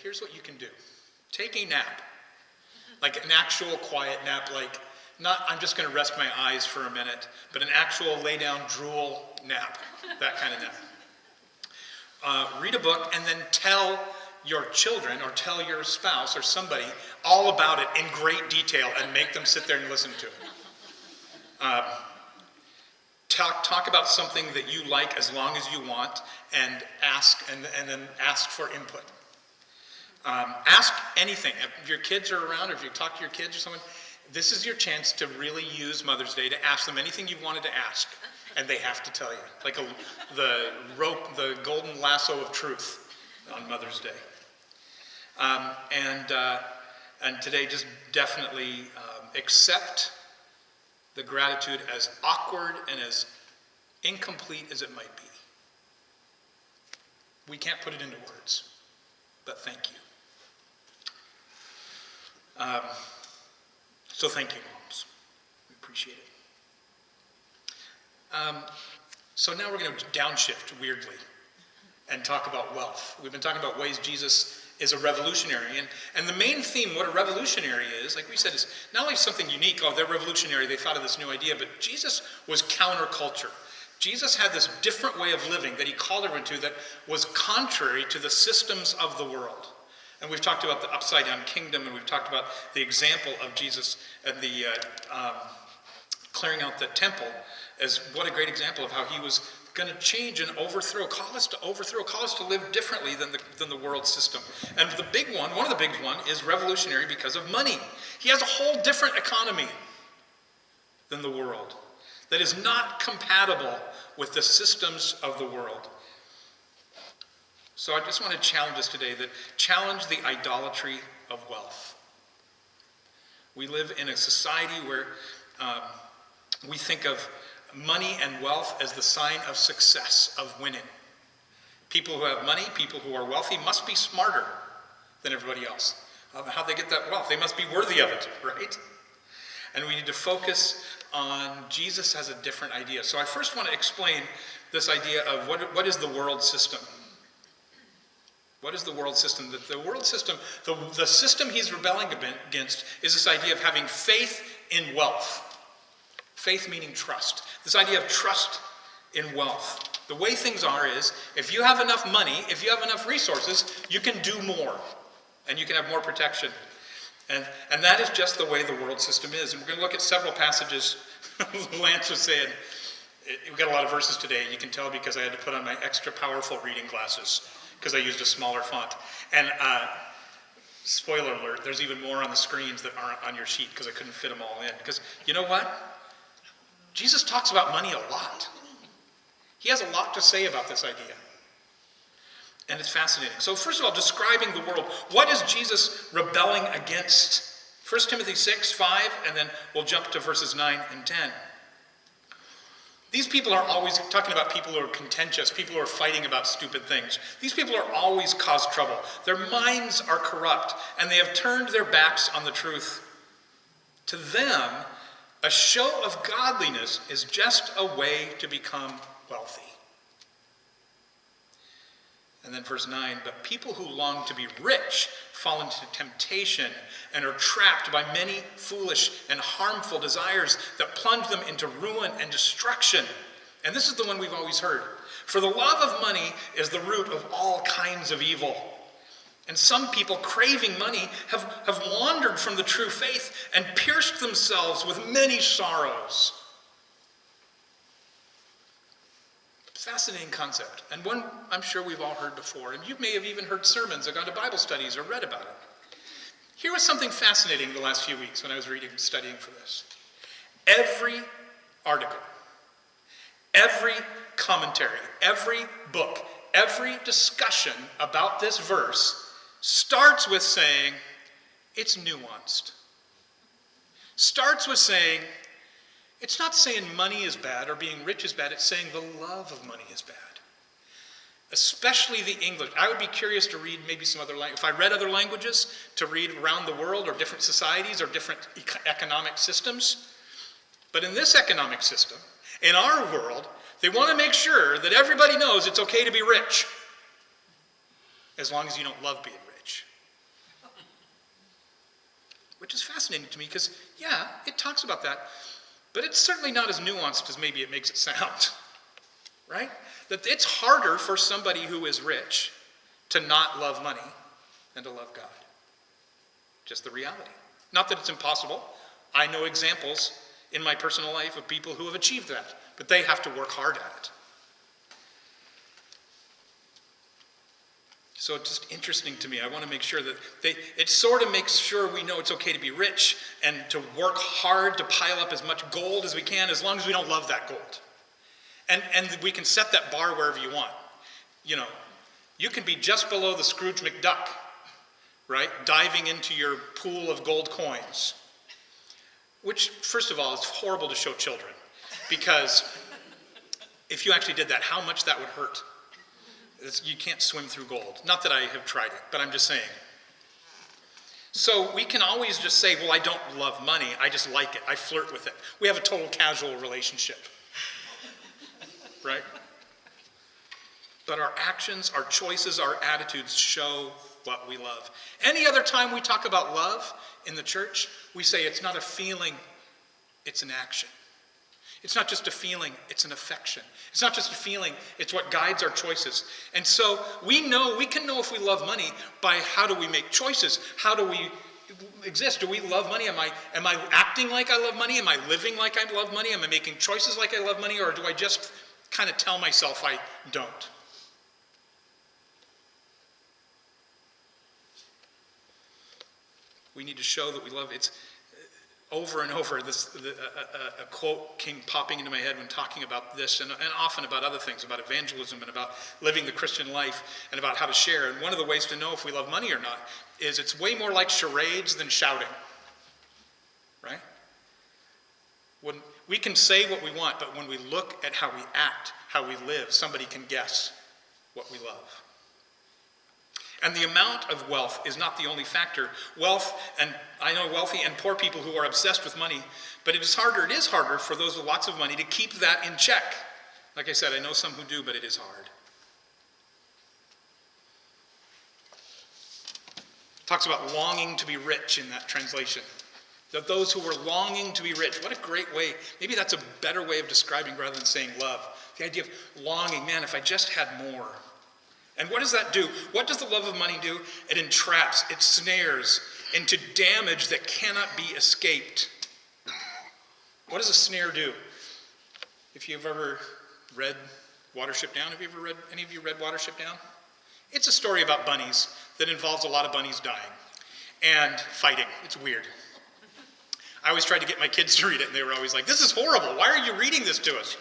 here's what you can do. Take a nap, like an actual quiet nap, like not I'm just going to rest my eyes for a minute, but an actual lay down drool nap, that kind of nap. Read a book and then tell your children or tell your spouse or somebody all about it in great detail and make them sit there and listen to it. Talk about something that you like as long as you want and then ask for input. Ask anything. If your kids are around or if you talk to your kids or someone, this is your chance to really use Mother's Day to ask them anything you wanted to ask. And they have to tell you, like the golden lasso of truth on Mother's Day. And today, just definitely accept the gratitude as awkward and as incomplete as it might be. We can't put it into words, but thank you. So thank you, moms. We appreciate it. So now we're going to downshift weirdly and talk about wealth. We've been talking about ways Jesus is a revolutionary. And the main theme, what a revolutionary is, like we said, is not only something unique, oh, they're revolutionary, they thought of this new idea, but Jesus was counterculture. Jesus had this different way of living that he called everyone to that was contrary to the systems of the world. And we've talked about the upside-down kingdom, and we've talked about the example of Jesus and the clearing out the temple as what a great example of how he was going to change and call us to live differently than the world system. And the big one, one of the big ones, is revolutionary because of money. He has a whole different economy than the world that is not compatible with the systems of the world. So I just want to challenge us today, challenge the idolatry of wealth. We live in a society where we think of money and wealth as the sign of success, of winning. People who have money, people who are wealthy, must be smarter than everybody else. How they get that wealth? They must be worthy of it, right? And we need to focus on Jesus has a different idea. So I first want to explain this idea of what is the world system. What is the world system? The world system, the system he's rebelling against is this idea of having faith in wealth. Faith meaning trust. This idea of trust in wealth. The way things are is, if you have enough money, if you have enough resources, you can do more. And you can have more protection. And that is just the way the world system is. And we're going to look at several passages. Lance was saying, we've got a lot of verses today. You can tell because I had to put on my extra powerful reading glasses because I used a smaller font. And spoiler alert, there's even more on the screens that aren't on your sheet because I couldn't fit them all in. Because you know what? Jesus talks about money a lot. He has a lot to say about this idea. And it's fascinating. So first of all, describing the world. What is Jesus rebelling against? 1 Timothy 6, 5, and then we'll jump to verses 9 and 10. These people are always talking about people who are contentious, people who are fighting about stupid things. These people are always cause trouble. Their minds are corrupt, and they have turned their backs on the truth. To them, a show of godliness is just a way to become wealthy. And then verse 9, but people who long to be rich fall into temptation and are trapped by many foolish and harmful desires that plunge them into ruin and destruction. And this is the one we've always heard. For the love of money is the root of all kinds of evil. And some people craving money have wandered from the true faith and pierced themselves with many sorrows. Fascinating concept, and one I'm sure we've all heard before, and you may have even heard sermons or gone to Bible studies or read about it. Here was something fascinating the last few weeks when I was reading and studying for this. Every article, every commentary, every book, every discussion about this verse starts with saying, it's nuanced. Starts with saying, it's not saying money is bad or being rich is bad, it's saying the love of money is bad. Especially the English. I would be curious to read maybe some other languages. If I read other languages, to read around the world or different societies or different economic systems. But in this economic system, in our world, they want to make sure that everybody knows it's okay to be rich. As long as you don't love being rich. which is fascinating to me because, yeah, it talks about that, but it's certainly not as nuanced as maybe it makes it sound, right? That it's harder for somebody who is rich to not love money than to love God. Just the reality. Not that it's impossible. I know examples in my personal life of people who have achieved that, but they have to work hard at it. So it's just interesting to me. I want to make sure that it sort of makes sure we know it's okay to be rich and to work hard to pile up as much gold as we can, as long as we don't love that gold. And we can set that bar wherever you want. You know, you can be just below the Scrooge McDuck, right? Diving into your pool of gold coins. Which, first of all, is horrible to show children. Because if you actually did that, how much that would hurt. You can't swim through gold. Not that I have tried it, but I'm just saying. So we can always just say, well, I don't love money. I just like it. I flirt with it. We have a total casual relationship. Right? But our actions, our choices, our attitudes show what we love. Any other time we talk about love in the church, we say it's not a feeling, it's an action. It's not just a feeling, it's an affection. It's not just a feeling, it's what guides our choices. And so we can know if we love money by how do we make choices? How do we exist? Do we love money? Am I acting like I love money? Am I living like I love money? Am I making choices like I love money? Or do I just kind of tell myself I don't? We need to show that we love. It's over and over, a quote came popping into my head when talking about this, and often about other things, about evangelism and about living the Christian life and about how to share. And one of the ways to know if we love money or not is it's way more like charades than shouting, right? When we can say what we want, but when we look at how we act, how we live, somebody can guess what we love. And the amount of wealth is not the only factor. Wealth, and I know wealthy and poor people who are obsessed with money, but it is harder for those with lots of money to keep that in check. Like I said, I know some who do, but it is hard. It talks about longing to be rich in that translation. That those who were longing to be rich. What a great way. Maybe that's a better way of describing rather than saying love. The idea of longing, man, if I just had more. And what does that do? What does the love of money do? It entraps, it snares into damage that cannot be escaped. What does a snare do? If you've ever read Watership Down, any of you read Watership Down? It's a story about bunnies that involves a lot of bunnies dying and fighting. It's weird. I always tried to get my kids to read it, and they were always like, this is horrible. Why are you reading this to us?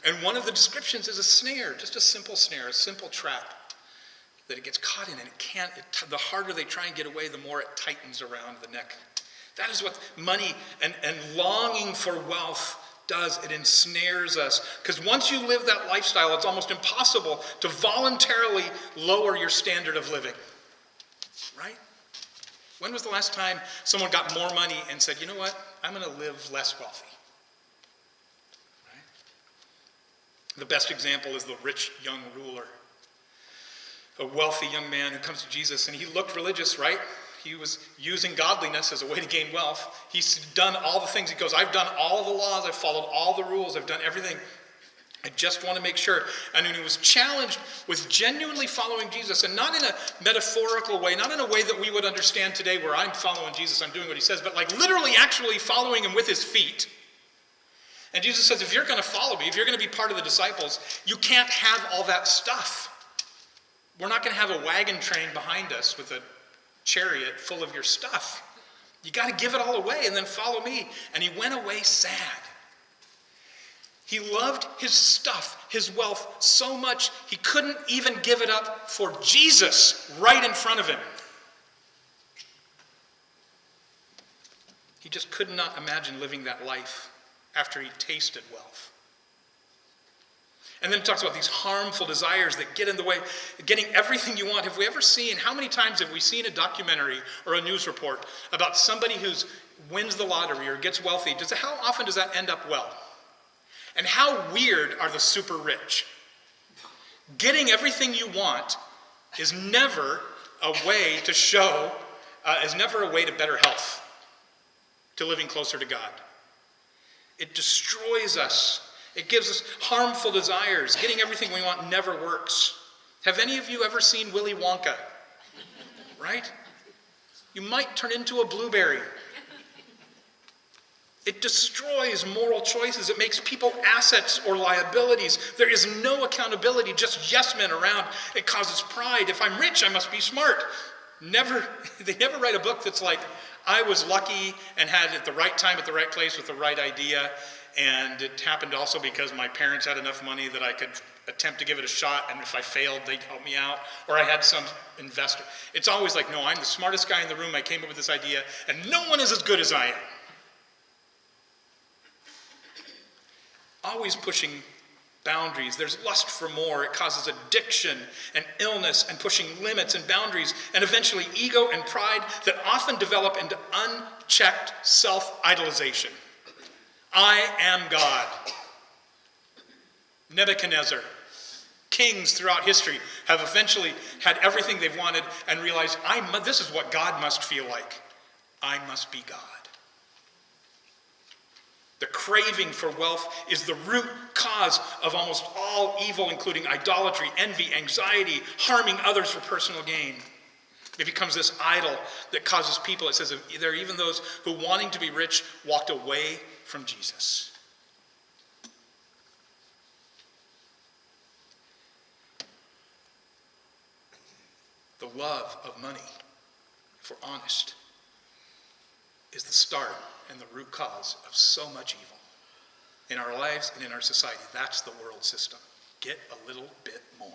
And one of the descriptions is a snare, just a simple snare, a simple trap that it gets caught in, and the harder they try and get away, the more it tightens around the neck. That is what money and longing for wealth does. It ensnares us. Because once you live that lifestyle, it's almost impossible to voluntarily lower your standard of living. Right? When was the last time someone got more money and said, you know what, I'm going to live less wealthy? The best example is the rich young ruler, a wealthy young man who comes to Jesus, and he looked religious, right? He was using godliness as a way to gain wealth. He's done all the things. He goes, I've done all the laws, I've followed all the rules, I've done everything. I just want to make sure. And when he was challenged with genuinely following Jesus, and not in a metaphorical way, not in a way that we would understand today where I'm following Jesus, I'm doing what he says, but like literally actually following him with his feet. And Jesus says, if you're going to follow me, if you're going to be part of the disciples, you can't have all that stuff. We're not going to have a wagon train behind us with a chariot full of your stuff. You got to give it all away and then follow me. And he went away sad. He loved his stuff, his wealth, so much he couldn't even give it up for Jesus right in front of him. He just could not imagine living that life after he tasted wealth. And then it talks about these harmful desires that get in the way of getting everything you want. Have we ever seen, how many times have we seen a documentary or a news report about somebody who wins the lottery or gets wealthy? How often does that end up well? And how weird are the super rich? Getting everything you want is never a way to show is never a way to better health, to living closer to God. It destroys us. It gives us harmful desires. Getting everything we want never works. Have any of you ever seen Willy Wonka? Right? You might turn into a blueberry. It destroys moral choices. It makes people assets or liabilities. There is no accountability, just yes men around. It causes pride. If I'm rich, I must be smart. They never write a book that's like, I was lucky and had at the right time, at the right place with the right idea, and it happened also because my parents had enough money that I could attempt to give it a shot, and if I failed, they'd help me out, or I had some investor. It's always like, no, I'm the smartest guy in the room, I came up with this idea, and no one is as good as I am. Always pushing boundaries. There's lust for more. It causes addiction and illness and pushing limits and boundaries, and eventually ego and pride that often develop into unchecked self-idolization. I am God. Nebuchadnezzar. Kings throughout history have eventually had everything they've wanted and realized, this is what God must feel like. I must be God. The craving for wealth is the root cause of almost all evil, including idolatry, envy, anxiety, harming others for personal gain. It becomes this idol that causes people, it says, there are even those who, wanting to be rich, walked away from Jesus. The love of money, if we're honest, is the start and the root cause of so much evil in our lives and in our society. That's the world system. Get a little bit more.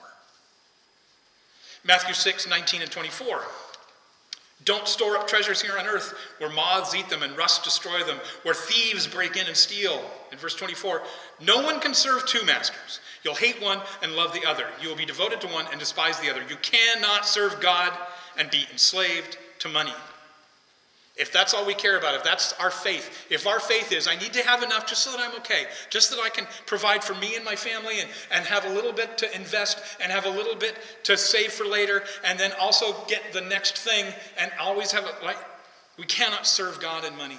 Matthew 6:19 and 24. Don't store up treasures here on earth where moths eat them and rust destroy them, where thieves break in and steal. In verse 24, no one can serve two masters. You'll hate one and love the other. You will be devoted to one and despise the other. You cannot serve God and be enslaved to money. If that's all we care about, if that's our faith, if our faith is, I need to have enough just so that I'm okay, just so that I can provide for me and my family and have a little bit to invest and have a little bit to save for later and then also get the next thing and always have it, like, we cannot serve God and money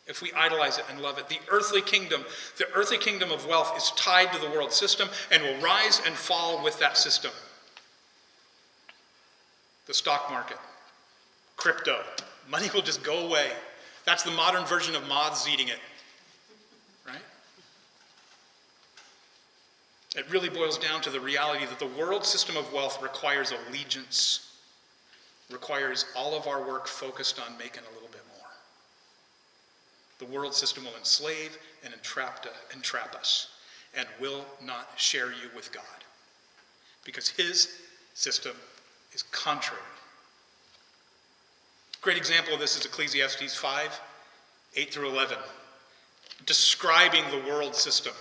if we idolize it and love it. The earthly kingdom of wealth is tied to the world system and will rise and fall with that system. The stock market, crypto, money will just go away. That's the modern version of moths eating it, right? It really boils down to the reality that the world system of wealth requires allegiance, requires all of our work focused on making a little bit more. The world system will enslave and entrap us and will not share you with God because his system is contrary. Great example of this is Ecclesiastes 5, 8 through 11, describing the world system.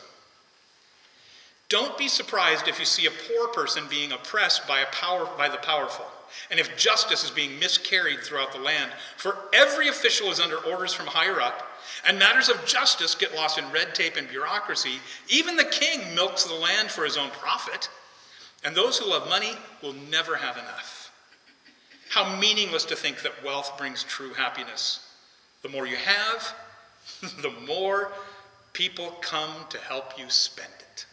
Don't be surprised if you see a poor person being oppressed by the powerful, and if justice is being miscarried throughout the land. For every official is under orders from higher up, and matters of justice get lost in red tape and bureaucracy. Even the king milks the land for his own profit, and those who love money will never have enough. How meaningless to think that wealth brings true happiness. The more you have, the more people come to help you spend it.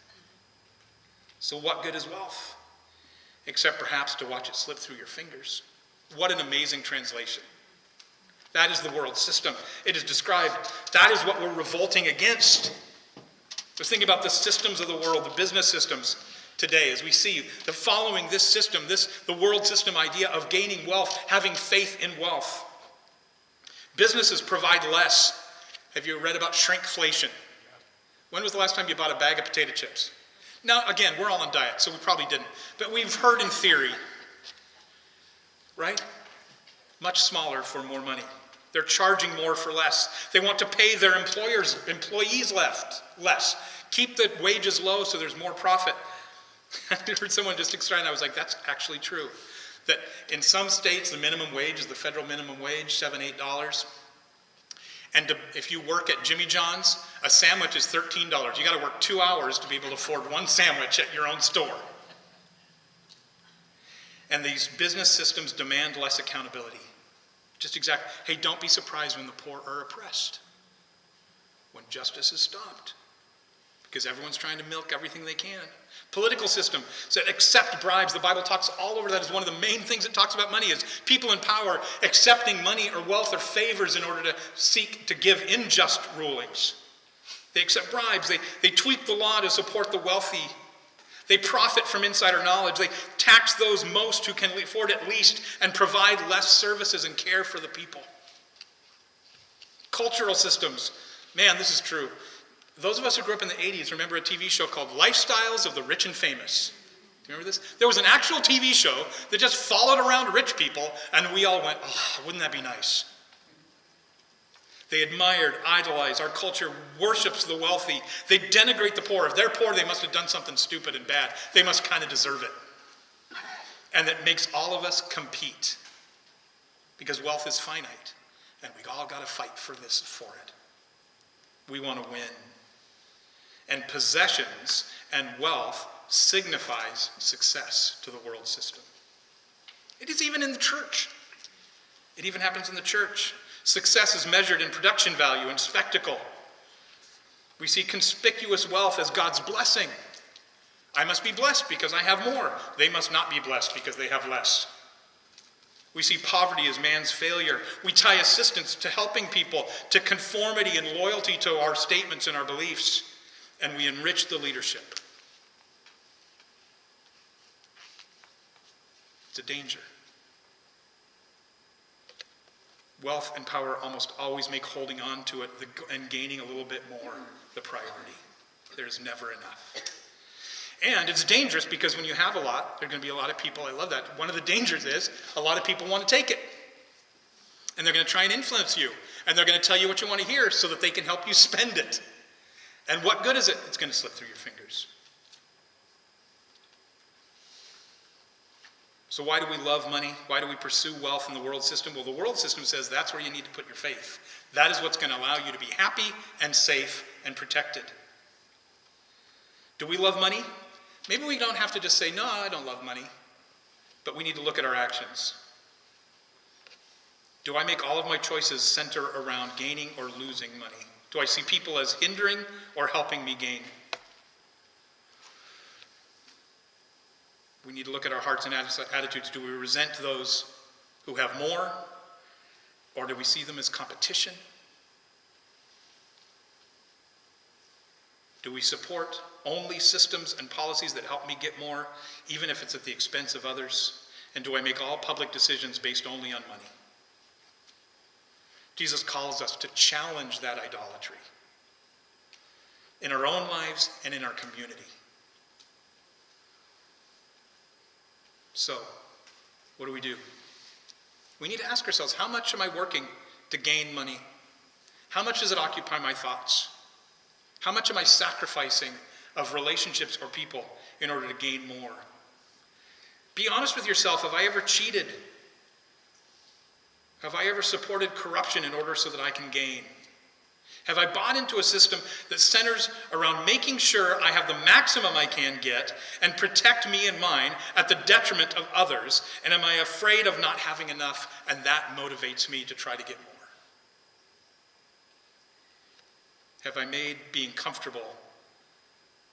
So what good is wealth? Except perhaps to watch it slip through your fingers. What an amazing translation. That is the world system. It is described. That is what we're revolting against. Let's think about the systems of the world, the business systems today, as we see the following this system, the world system idea of gaining wealth, having faith in wealth. Businesses provide less. Have you read about shrinkflation? When was the last time you bought a bag of potato chips? Now, again, we're all on diet, so we probably didn't. But we've heard in theory, right? Much smaller for more money. They're charging more for less. They want to pay their employees less. Keep the wages low so there's more profit. I heard someone just explain, I was like, that's actually true. That in some states, the minimum wage is the federal minimum wage, $7, $8. And if you work at Jimmy John's, a sandwich is $13. You got to work 2 hours to be able to afford one sandwich at your own store. And these business systems demand less accountability. Just exactly. Hey, don't be surprised when the poor are oppressed, when justice is stopped, because everyone's trying to milk everything they can. Political system said accept bribes. The Bible talks all over that as one of the main things it talks about money is people in power accepting money or wealth or favors in order to seek to give unjust rulings. They accept bribes. They tweak the law to support the wealthy. They profit from insider knowledge. They tax those most who can afford it least and provide less services and care for the people. Cultural systems. Man, this is true. Those of us who grew up in the 80s remember a TV show called Lifestyles of the Rich and Famous. Do you remember this? There was an actual TV show that just followed around rich people, and we all went, oh, wouldn't that be nice? They admired, idolized. Our culture worships the wealthy. They denigrate the poor. If they're poor, they must have done something stupid and bad. They must kind of deserve it. And that makes all of us compete. Because wealth is finite. And we all got to fight for it. We want to win. And possessions and wealth signifies success to the world system. It is even in the church. It even happens in the church. Success is measured in production value and spectacle. We see conspicuous wealth as God's blessing. I must be blessed because I have more. They must not be blessed because they have less. We see poverty as man's failure. We tie assistance to helping people, to conformity and loyalty to our statements and our beliefs, and we enrich the leadership. It's a danger. Wealth and power almost always make holding on to it and gaining a little bit more the priority. There's never enough. And it's dangerous because when you have a lot, there are going to be a lot of people. I love that. One of the dangers is a lot of people want to take it. And they're going to try and influence you. And they're going to tell you what you want to hear so that they can help you spend it. And what good is it? It's going to slip through your fingers. So why do we love money? Why do we pursue wealth in the world system? Well, the world system says that's where you need to put your faith. That is what's going to allow you to be happy and safe and protected. Do we love money? Maybe we don't have to just say, no, I don't love money. But we need to look at our actions. Do I make all of my choices center around gaining or losing money? Do I see people as hindering or helping me gain? We need to look at our hearts and attitudes. Do we resent those who have more? Or do we see them as competition? Do we support only systems and policies that help me get more, even if it's at the expense of others? And do I make all public decisions based only on money? Jesus calls us to challenge that idolatry in our own lives and in our community. So, what do? We need to ask ourselves, how much am I working to gain money? How much does it occupy my thoughts? How much am I sacrificing of relationships or people in order to gain more? Be honest with yourself. Have I ever cheated? Have I ever supported corruption in order so that I can gain? Have I bought into a system that centers around making sure I have the maximum I can get and protect me and mine at the detriment of others? And am I afraid of not having enough, and that motivates me to try to get more? Have I made being comfortable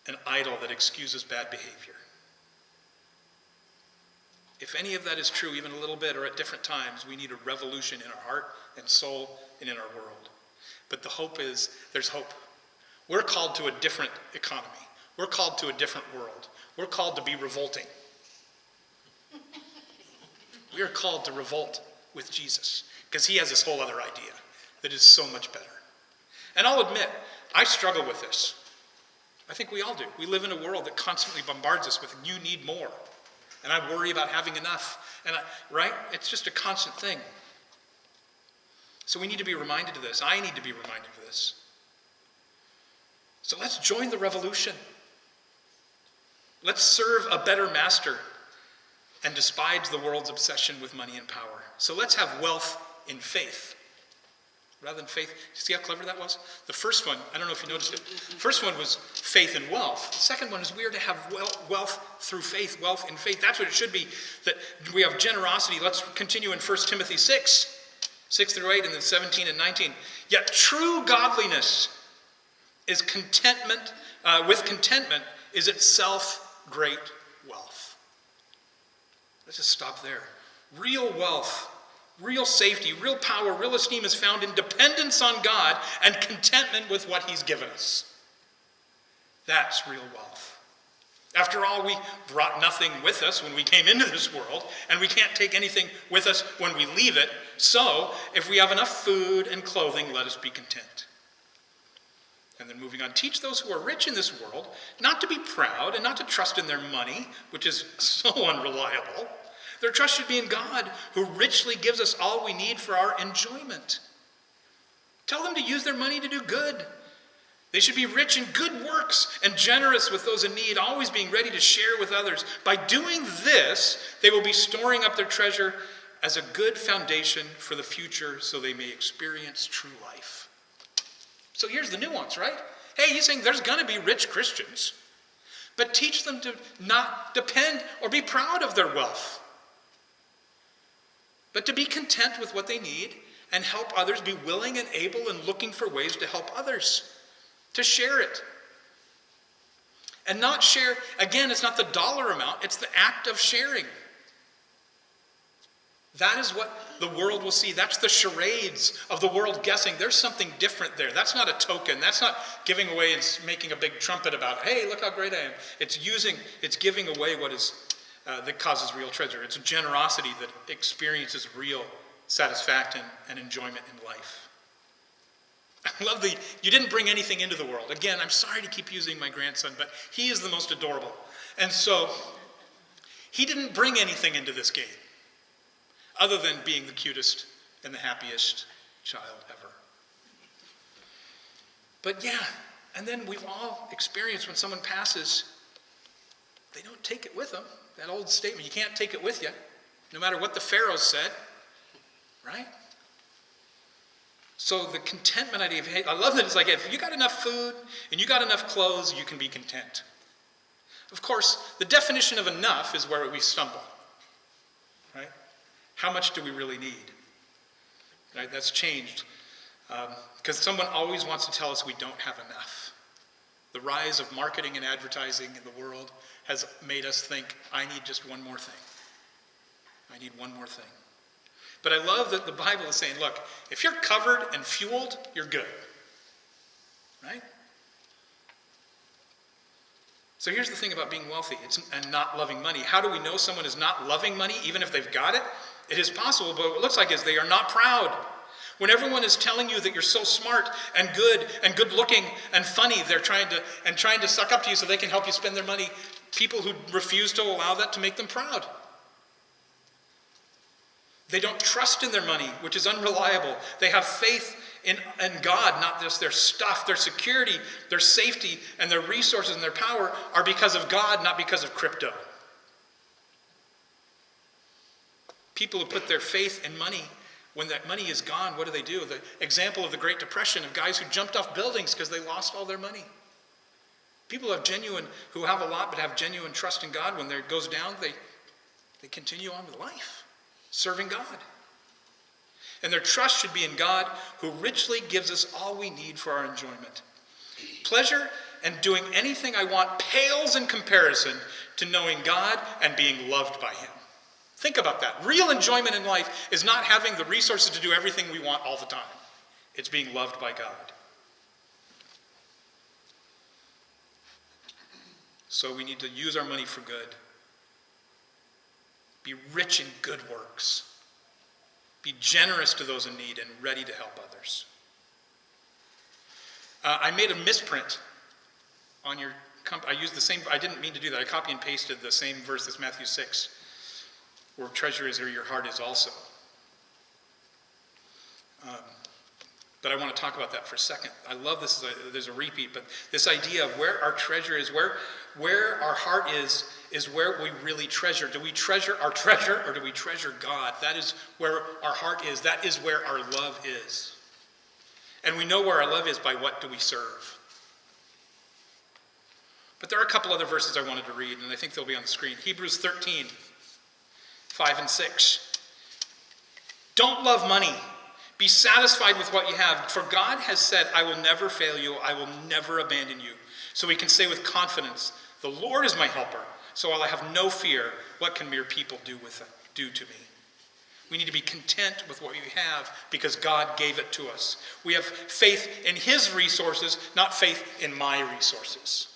an idol that excuses bad behavior? If any of that is true, even a little bit or at different times, we need a revolution in our heart and soul and in our world. But the hope is, there's hope. We're called to a different economy. We're called to a different world. We're called to be revolting. We are called to revolt with Jesus because he has this whole other idea that is so much better. And I'll admit, I struggle with this. I think we all do. We live in a world that constantly bombards us with, you need more. And I worry about having enough. Right? It's just a constant thing. So we need to be reminded of this. I need to be reminded of this. So let's join the revolution. Let's serve a better master and despise the world's obsession with money and power. So let's have wealth in faith rather than faith. See how clever that was? The first one, I don't know if you noticed it. The first one was faith and wealth. The second one is we are to have wealth through faith, wealth in faith. That's what it should be, that we have generosity. Let's continue in 1 Timothy 6. 6 through 8, and then 17 and 19. Yet true godliness is contentment, with contentment is itself great wealth. Let's just stop there. Real wealth, real safety, real power, real esteem is found in dependence on God and contentment with what he's given us. That's real wealth. After all, we brought nothing with us when we came into this world, and we can't take anything with us when we leave it. So, if we have enough food and clothing, let us be content. And then moving on, teach those who are rich in this world not to be proud and not to trust in their money, which is so unreliable. Their trust should be in God, who richly gives us all we need for our enjoyment. Tell them to use their money to do good. They should be rich in good works and generous with those in need, always being ready to share with others. By doing this, they will be storing up their treasure as a good foundation for the future so they may experience true life. So here's the nuance, right? Hey, he's saying there's going to be rich Christians, but teach them to not depend or be proud of their wealth, but to be content with what they need and help others, be willing and able and looking for ways to help others, to share it. And not share, again, it's not the dollar amount, it's the act of sharing. That is what the world will see. That's the charades of the world guessing. There's something different there. That's not a token. That's not giving away and making a big trumpet about, hey, look how great I am. It's giving away what is that causes real treasure. It's a generosity that experiences real satisfaction and enjoyment in life. I love you didn't bring anything into the world. Again, I'm sorry to keep using my grandson, but he is the most adorable. And so, he didn't bring anything into this game, other than being the cutest and the happiest child ever. But yeah, and then we've all experienced when someone passes, they don't take it with them. That old statement, you can't take it with you, no matter what the pharaohs said, right? So the contentment idea, I love that it's like, if you got enough food and you got enough clothes, you can be content. Of course, the definition of enough is where we stumble, right? How much do we really need? Right? That's changed because someone always wants to tell us we don't have enough. The rise of marketing and advertising in the world has made us think, I need just one more thing. I need one more thing. But I love that the Bible is saying, look, if you're covered and fueled, you're good. Right? So here's the thing about being wealthy and not loving money. How do we know someone is not loving money, even if they've got it? It is possible, but what it looks like is they are not proud. When everyone is telling you that you're so smart and good looking and funny, they're trying to suck up to you so they can help you spend their money. People who refuse to allow that to make them proud. They don't trust in their money, which is unreliable. They have faith in God, not just their stuff. Their security, their safety, and their resources and their power are because of God, not because of crypto. People who put their faith in money, when that money is gone, what do? The example of the Great Depression of guys who jumped off buildings because they lost all their money. People who have a lot but have genuine trust in God, when it goes down, they continue on with life, serving God. And their trust should be in God, who richly gives us all we need for our enjoyment. Pleasure and doing anything I want pales in comparison to knowing God and being loved by him. Think about that. Real enjoyment in life is not having the resources to do everything we want all the time. It's being loved by God. So we need to use our money for good. Be rich in good works. Be generous to those in need and ready to help others. I made a misprint on your. I used the same. I didn't mean to do that. I copy and pasted the same verse as Matthew 6, where treasure is, where your heart is also. But I want to talk about that for a second. I love this. There's a repeat, but this idea of where our treasure is, where our heart is where we really treasure. Do we treasure our treasure, or do we treasure God? That is where our heart is. That is where our love is. And we know where our love is by what do we serve. But there are a couple other verses I wanted to read, and I think they'll be on the screen. Hebrews 13, 5 and 6. Don't love money, Be satisfied with what you have, for God has said, I will never fail you, I will never abandon you. So we can say with confidence, the Lord is my helper, so I have no fear. What can mere people do to me? We need to be content with what we have because God gave it to us. We have faith in his resources, not faith in my resources.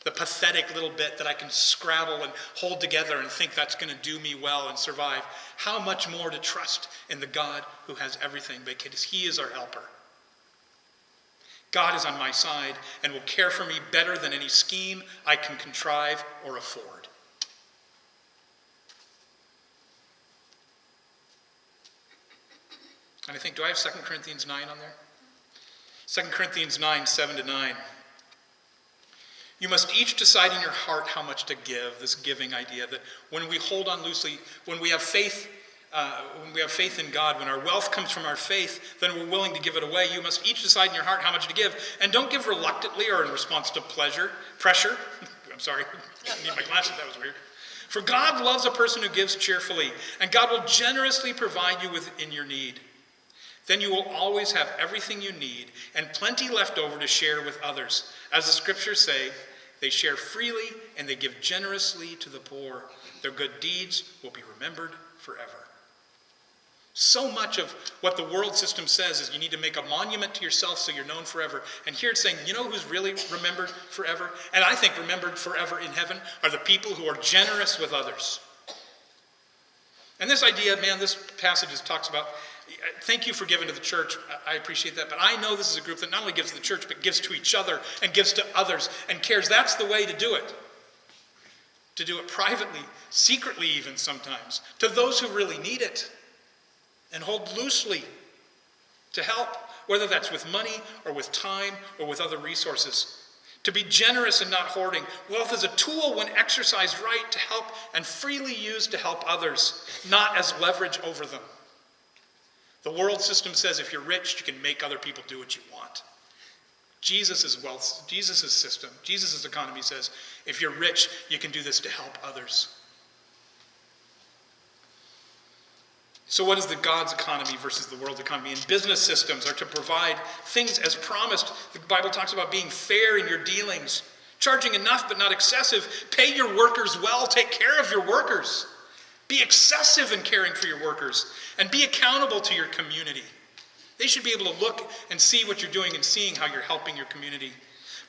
The pathetic little bit that I can scrabble and hold together and think that's going to do me well and survive. How much more to trust in the God who has everything, because he is our helper. God is on my side and will care for me better than any scheme I can contrive or afford. And I think, do I have 2 Corinthians 9 on there? 2 Corinthians 9, 7-9. You must each decide in your heart how much to give, this giving idea, that when we hold on loosely, when we have faith in God, when our wealth comes from our faith, then we're willing to give it away. You must each decide in your heart how much to give, and don't give reluctantly or in response to pressure. I'm sorry, I need my glasses, that was weird. For God loves a person who gives cheerfully, and God will generously provide you in your need. Then you will always have everything you need and plenty left over to share with others. As the scriptures say, they share freely and they give generously to the poor. Their good deeds will be remembered forever. So much of what the world system says is you need to make a monument to yourself so you're known forever. And here it's saying, you know who's really remembered forever? And I think remembered forever in heaven are the people who are generous with others. And this idea, man, this passage talks about, thank you for giving to the church. I appreciate that. But I know this is a group that not only gives to the church, but gives to each other and gives to others and cares. That's the way to do it. To do it privately, secretly even sometimes, to those who really need it. And hold loosely to help, whether that's with money or with time or with other resources. To be generous and not hoarding. Wealth is a tool when exercised right to help and freely used to help others, not as leverage over them. The world system says if you're rich, you can make other people do what you want. Jesus' wealth, Jesus' system, Jesus' economy says if you're rich, you can do this to help others. So what is the God's economy versus the world's economy? And business systems are to provide things as promised. The Bible talks about being fair in your dealings, charging enough but not excessive. Pay your workers well. Take care of your workers. Be excessive in caring for your workers and be accountable to your community. They should be able to look and see what you're doing and seeing how you're helping your community.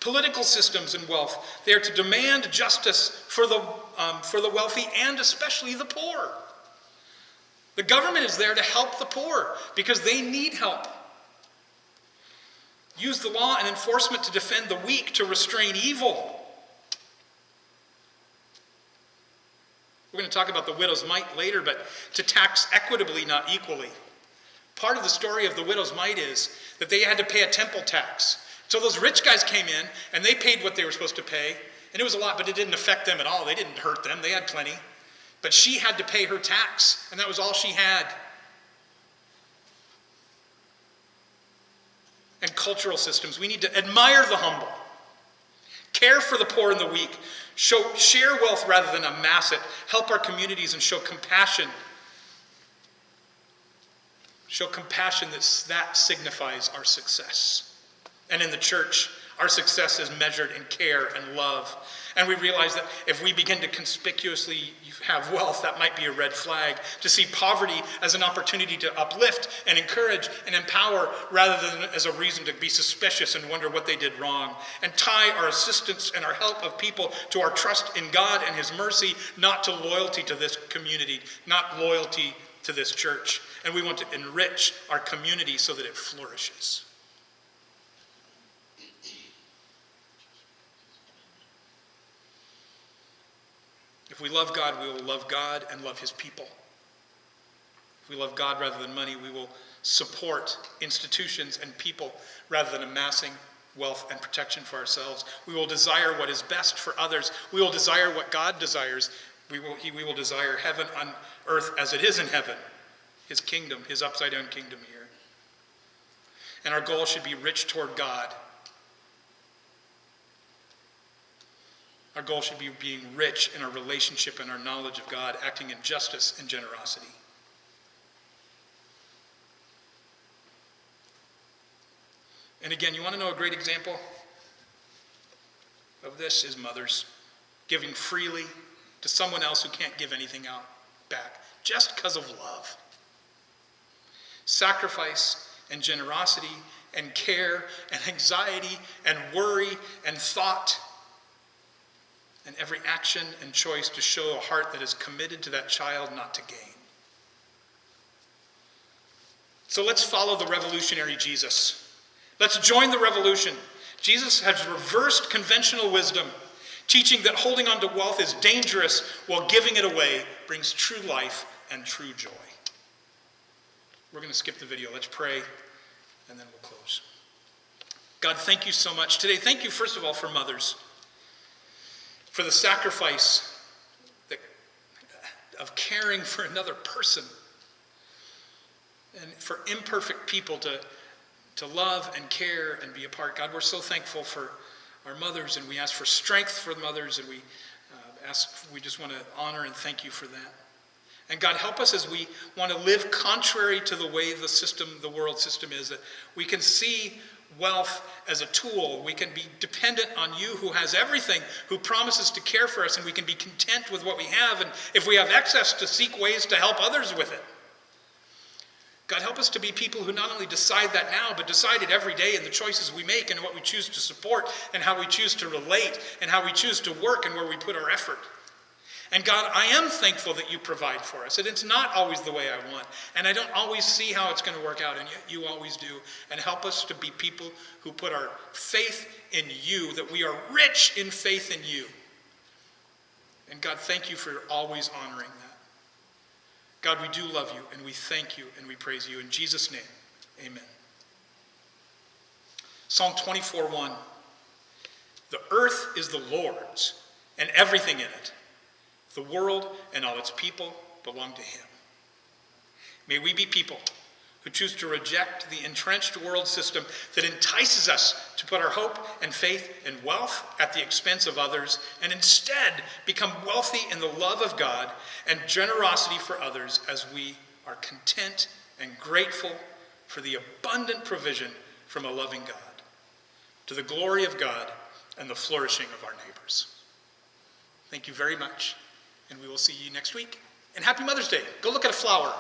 Political systems and wealth, they are to demand justice for the wealthy and especially the poor. The government is there to help the poor because they need help. Use the law and enforcement to defend the weak, to restrain evil. We're going to talk about the widow's mite later, but to tax equitably, not equally. Part of the story of the widow's mite is that they had to pay a temple tax. So those rich guys came in and they paid what they were supposed to pay. And it was a lot, but it didn't affect them at all. They didn't hurt them. They had plenty. But she had to pay her tax, and that was all she had. And cultural systems, we need to admire the humble, care for the poor and the weak, share wealth rather than amass it, help our communities and show compassion. Show compassion that signifies our success. And in the church, our success is measured in care and love. And we realize that if we begin to conspicuously have wealth, that might be a red flag. To see poverty as an opportunity to uplift and encourage and empower rather than as a reason to be suspicious and wonder what they did wrong. And tie our assistance and our help of people to our trust in God and his mercy, not to loyalty to this community, not loyalty to this church. And we want to enrich our community so that it flourishes. If we love God, we will love God and love his people. If we love God rather than money, we will support institutions and people rather than amassing wealth and protection for ourselves. We will desire what is best for others. We will desire what God desires. We will desire heaven on earth as it is in heaven, his kingdom, his upside-down kingdom here. And our goal should be rich toward God. Our goal should be being rich in our relationship and our knowledge of God, acting in justice and generosity. And again, you want to know a great example of this is mothers giving freely to someone else who can't give anything out back just because of love. Sacrifice and generosity and care and anxiety and worry and thought and every action and choice to show a heart that is committed to that child, not to gain. So let's follow the revolutionary Jesus. Let's join the revolution. Jesus has reversed conventional wisdom, teaching that holding on to wealth is dangerous while giving it away brings true life and true joy. We're going to skip the video. Let's pray, and then we'll close. God, thank you so much today. Thank you, first of all, for mothers, for the sacrifice of caring for another person, and for imperfect people to love and care and be a part. God, we're so thankful for our mothers, and we ask for strength for the mothers, and we just want to honor and thank you for that. And God, help us as we want to live contrary to the way the world system is, that we can see wealth as a tool. We can be dependent on you who has everything, who promises to care for us, and we can be content with what we have, and if we have excess, to seek ways to help others with it. God, help us to be people who not only decide that now, but decide it every day in the choices we make and what we choose to support and how we choose to relate and how we choose to work and where we put our effort. And God, I am thankful that you provide for us. And it's not always the way I want. And I don't always see how it's going to work out, and yet you always do. And help us to be people who put our faith in you, that we are rich in faith in you. And God, thank you for always honoring that. God, we do love you, and we thank you, and we praise you. In Jesus' name, amen. Psalm 24:1. The earth is the Lord's, and everything in it. The world and all its people belong to him. May we be people who choose to reject the entrenched world system that entices us to put our hope and faith and wealth at the expense of others, and instead become wealthy in the love of God and generosity for others as we are content and grateful for the abundant provision from a loving God, to the glory of God and the flourishing of our neighbors. Thank you very much. And we will see you next week. And happy Mother's Day. Go look at a flower.